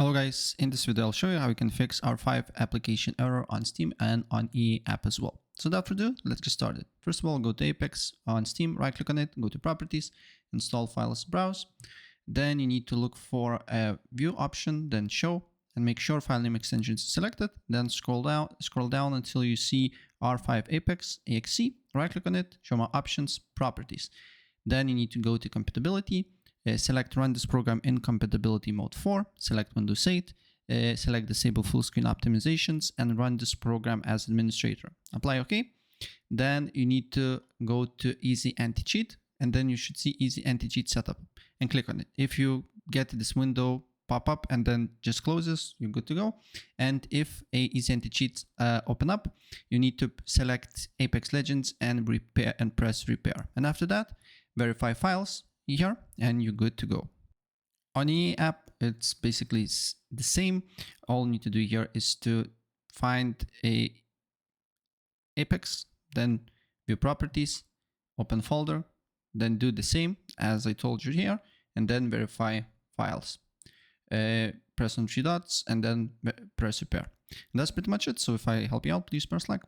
Hello guys, in this video I'll show you how you can fix R5 application error on Steam and on EA app as well. So without further ado, let's get started. First of all, go to Apex on Steam, right click on it, go to properties, install files, browse. Then you need to look for a view option, then show, and make sure file name extension is selected. Then scroll down until you see r5apex.exe, right click on it, show more options, properties. Then you need to go to compatibility. Select run this program in compatibility mode 4, select Windows 8, select disable full screen optimizations and run this program as administrator. Apply OK. Then you need to go to easy anti-cheat and then you should see easy anti-cheat setup and click on it. If you get this window pop up and then just closes, you're good to go. And if a easy anti-cheat open up, you need to select Apex Legends and repair and press repair. And after that, verify files here and you're good to go. On EA app, it's basically the same. All you need to do here is to find a Apex, then view properties, open folder, then do the same as I told you here, and then verify files. Press on three dots and then press repair. And that's pretty much it. So if I help you out, please press like.